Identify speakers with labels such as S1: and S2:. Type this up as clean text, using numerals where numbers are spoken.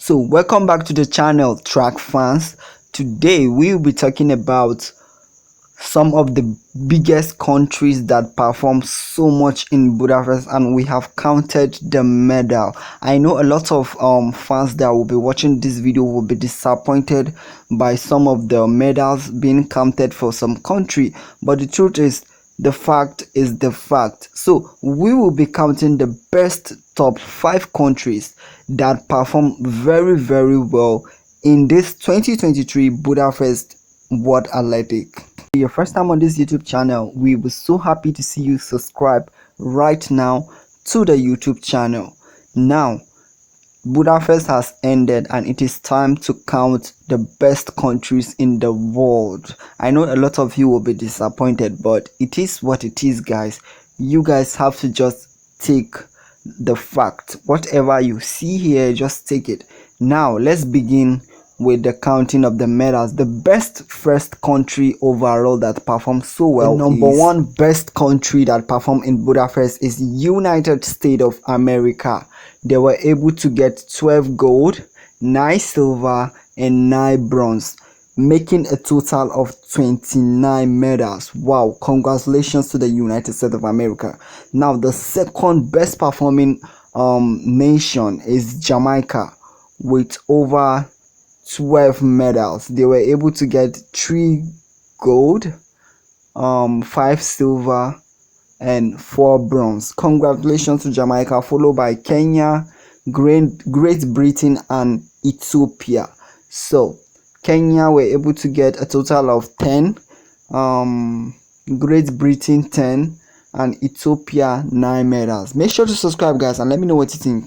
S1: So welcome back to the channel, track fans. Today we will be talking about some of the biggest countries that perform so much in Budapest, and we have counted the medal. I know a lot of fans that will be watching this video will be disappointed by some of the medals being counted for some country, but the truth is, the fact is the fact. So we will be counting the best top 5 countries that perform very well in this 2023 Budapest World Athletic. Your first time on this YouTube channel, we will so happy to see you subscribe right now to the YouTube channel. Now Budapest has ended and it is time to count the best countries in the world. I know a lot of you will be disappointed, but it is what it is, guys. You guys have to just take the fact. Whatever you see here, just take it. Now let's begin with the counting of the medals. The best first country overall that performed so well, the number one best country that performed in Budapest is United States of America. They were able to get 12 gold, 9 silver and 9 bronze, making a total of 29 medals. Wow, congratulations to the United States of America. Now the second best performing nation is Jamaica with over 12 medals. They were able to get 3 gold, 5 silver and 4 bronze. Congratulations to Jamaica, followed by Kenya, Great Britain and Ethiopia. So Kenya were able to get a total of 10, Great Britain 10 and Ethiopia 9 medals. Make sure to subscribe, guys, and let me know what you think.